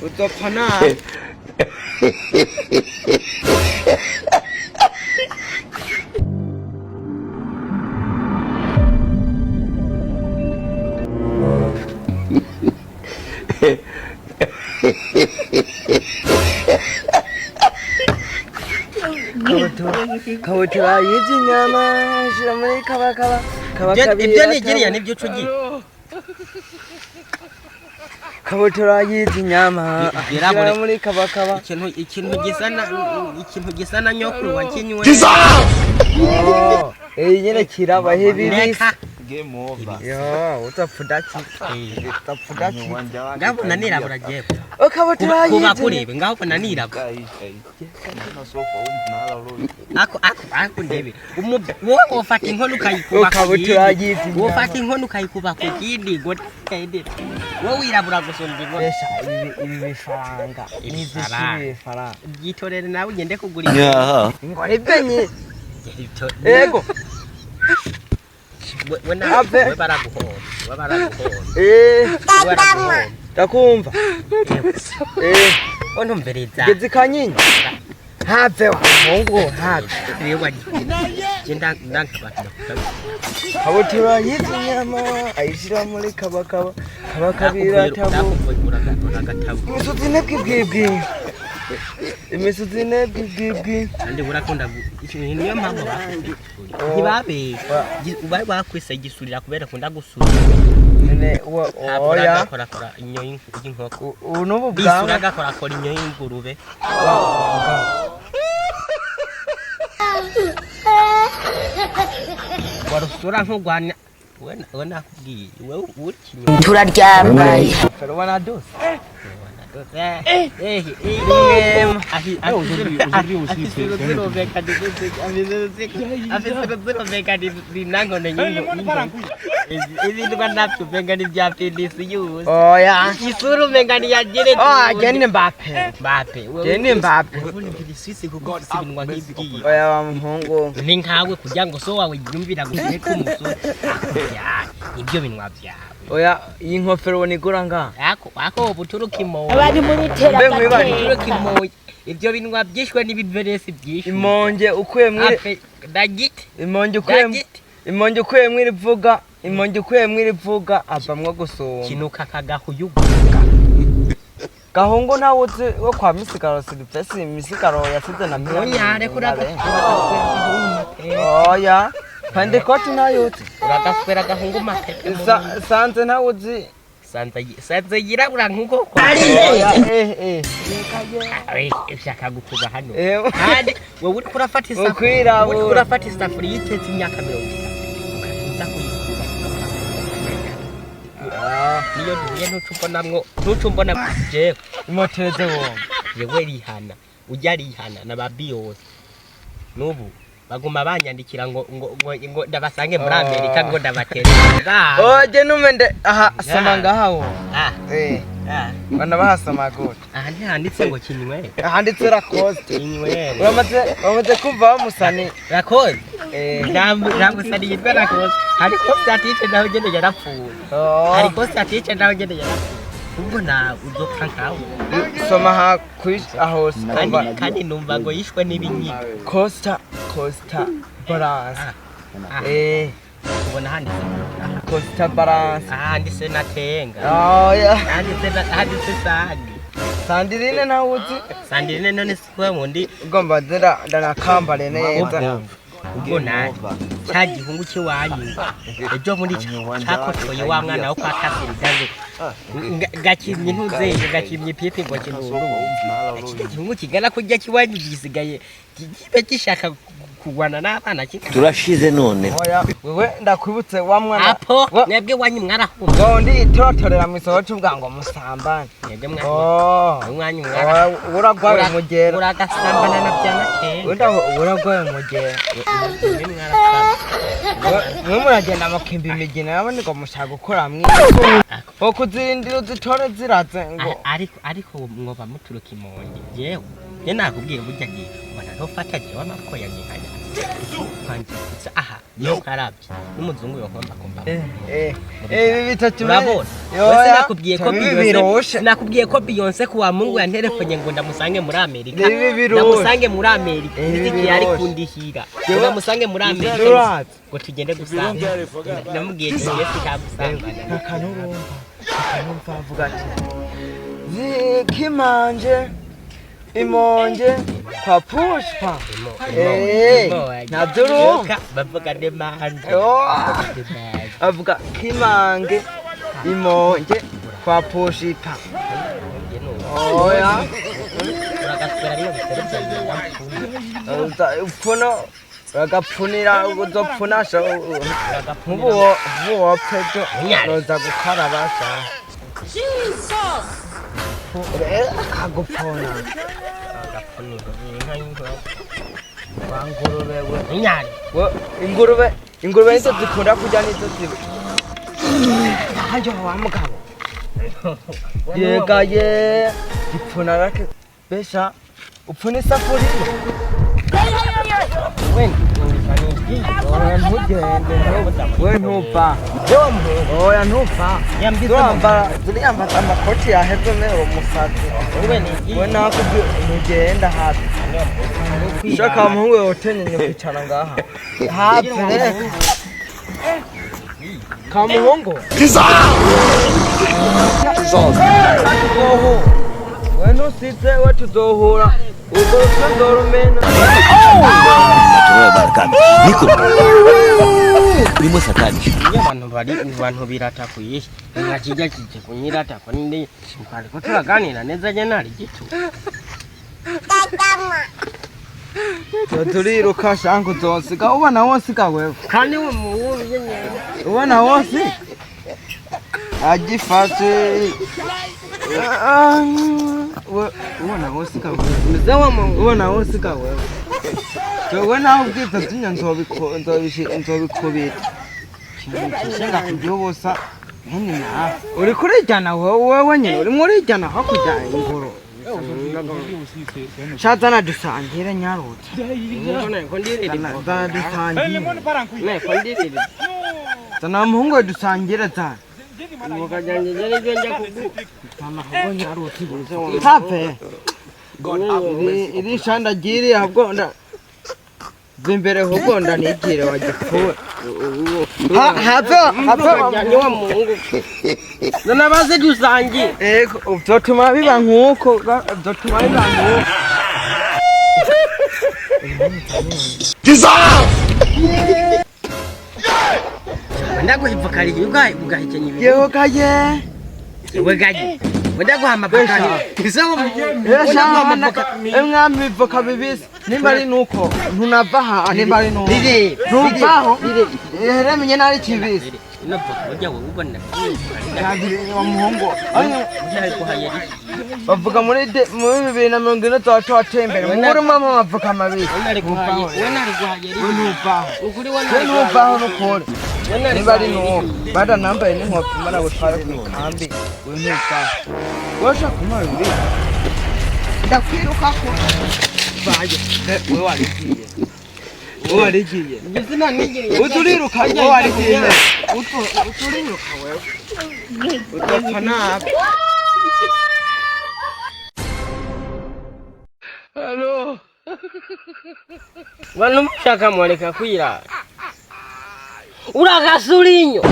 udapfa na kabutura y'izi nyama shira muri kaba ibyo nigiriya nibyo cugiye kabutura y'izi nyama shira muri kaba ikintu gisa na nyokuru wakinywe nyine kiraba hebibisi game over yo utapfudaki ngabona nirabura jewe kabutura kuba kurebe ngabona nirabura ako ndebe wowe ufata inkono ukayikuba kabutura y'izi wowe ufata inkono ukayikuba ku kindi ngo kende wowe wirabura gusonza inkono ibi bifaranga ibifaranga gitorere nawe ugende kugura ngo ribenye ego we baraguhomba ndakumva ontumbereza gezi kanyinya have mungu have kabutura y'izi nyama ayishira muri kabakabira tabu imisozi nebwibwi andi burakunda ikintu niyo mpamvu ntibabe ubari bakwisa gisurira kubera kunda gusura nene oya akora inyo y'inkoko unubu bwa bisura gakora inyo y'ingurube warusura nk'ugwanya we nakubwiye wewe uri kinyo turaryambaye ferwana dos ibyo binwa byawe oya iyi nkofero nigura nga ako buturuki mo abari muri terapati buturuki mo ibyo binwa byishwe n'ibiberesi byishwe imonje ukwemwe dagite imonje ukwemwe rivuga avamwe gusonga kinuka kagahuyuga gahungu ntawuzi wo kwa misigaro silipesi misigaro yasize na myonyare kuraga oya pande koti nayuti uragaswera gahungu mapepe sanze ntawuzi sanze yirabura nkuko kwa ushaka gukuba hano kandi wowe uri kurafata isafuriya itetse imyaka 30 ukaza kuyikuba niyo duye ntucumbona jewe imoteze wo yewe rihana ujya rihana na babiyose nubu baguma banyandikira ngo ndabasange muri Amerika ngo ndabaterera oje numende aha soma ngaho bana bahasoma gute aha ntihanditse ngo kinywe handitse Lacoste kinywe uramaze kumva musani Lacoste ntabwo sari yitwa Lacoste hari Coste atice naho gende yarapfuye hari Coste atice naho gende yarapfuye ubwo na udopfa nkawe soma ha aho kandi numva ngo yishwe n'ibinyigo Costa balance ubona handitse Costa balance handitse natenga oya handitse sandirine ntawuzi sandirine none sikwe mundi ugomba ndanakambare neza ubwo naje cya gihungu kiwanyu ejo muri cyakotoye wa mwana wo kwa kasiri gakimye ntuzeye gakimye pipi ngo kinuru gihungu kigana kujya kiwanyu gisigaye kibe gishaka kugwana n'abana turashize none wewe ndakwibutse wa mwana apo mwebwe wanyu mwarahumye ngo ndi torotorera misoho cyubwa ngo musambane mwebwe mwanyu mwarahumye uragwaye mugera uragasambana na byana wenda uragwaye mugera mwe muragenda mukimba imigina yabone ngo mushaka gukora mwiza kuzirindira uzitore ziraze ngo ariko mwoba muturuka imonge jewe nakubwiye burya ngiye ubona ntofata jewe amaboko yanyihanya kwanjitse aha yo karabye n'umuzungu yokomba komba ibi bitatu urabona wese nakubwiye ko Beyonce nakubwiye ko Beyonce kuwa Mungu yanterefonye ngo ndamusange muri Amerika ndamusange muri Amerika niziki yari kundihira ndamusange muri Amerika ngo tugende gusanga namubwiye ati yesi cyagusanga akanumva avuga ati zikimanje imonje papushpa ntavyo bavuga demanje avuga kimange imonje papushpa oya uragaswera rero biteretse upfuno uragapfunira uzopfunasha nk'ubu wopfejo noza gukaraba sha akagupfona ingurube nizo zikunda kurya nizo ziba ayo wa mugabo yegaye ipfuna rake besha upfuna isafuriya we ntupfa oya ntupfa turiyambata amakoti yaheze mero musatsi we nakubwi ntugenda hafi shaka muhungu we utenyenye kwicara ngaha hafi reka kamuhungu we ntusize we tuzohura ubwo tuzorumena niko bimo satani abantu birata kuyishi ngakijya kije kunyirata ko ndi mpale ko turaganira neza nari gitu turiruka shangu zosiga ubona wose wewe kandi we muwubi yenye ubona wose agifashe ubona wose ubona wose wewe wewe naho ubwiza zinya nzobikubita shenga kubyubusa nini na uri kurijyana wewe nyine uri murijyana hakurya ingoro shazana dusangire nyarutse zana muhungu dusangire zana hape iri shanda giri ahubwo zimbere ahubwo ndanigire wagipfuwe nana baze dusangiye uzotuma biba nk'uko ndaguhipfakari ugahekenya ibintu yewe gaye we gaye ndaguhamagara mwami ivoka bibisi nimba ari nuko ntunava aha nimba ari nuko ntuvaho remenye nari kibisi umuhungu bavuga muri 2040 twatembere murimo amavoka mabisi ntuvaho nukore nimba ari nuko bada nambaye n'inkweto mbona gutwara ku kambi we ntuvaho washa kumara uri ndakwiruka ko baje we warigiye ngizina nigiriye uturiruka we warigiye uturiruka wewe utapana Hello Wanu mushaka mwareka kwira Uragasurinyo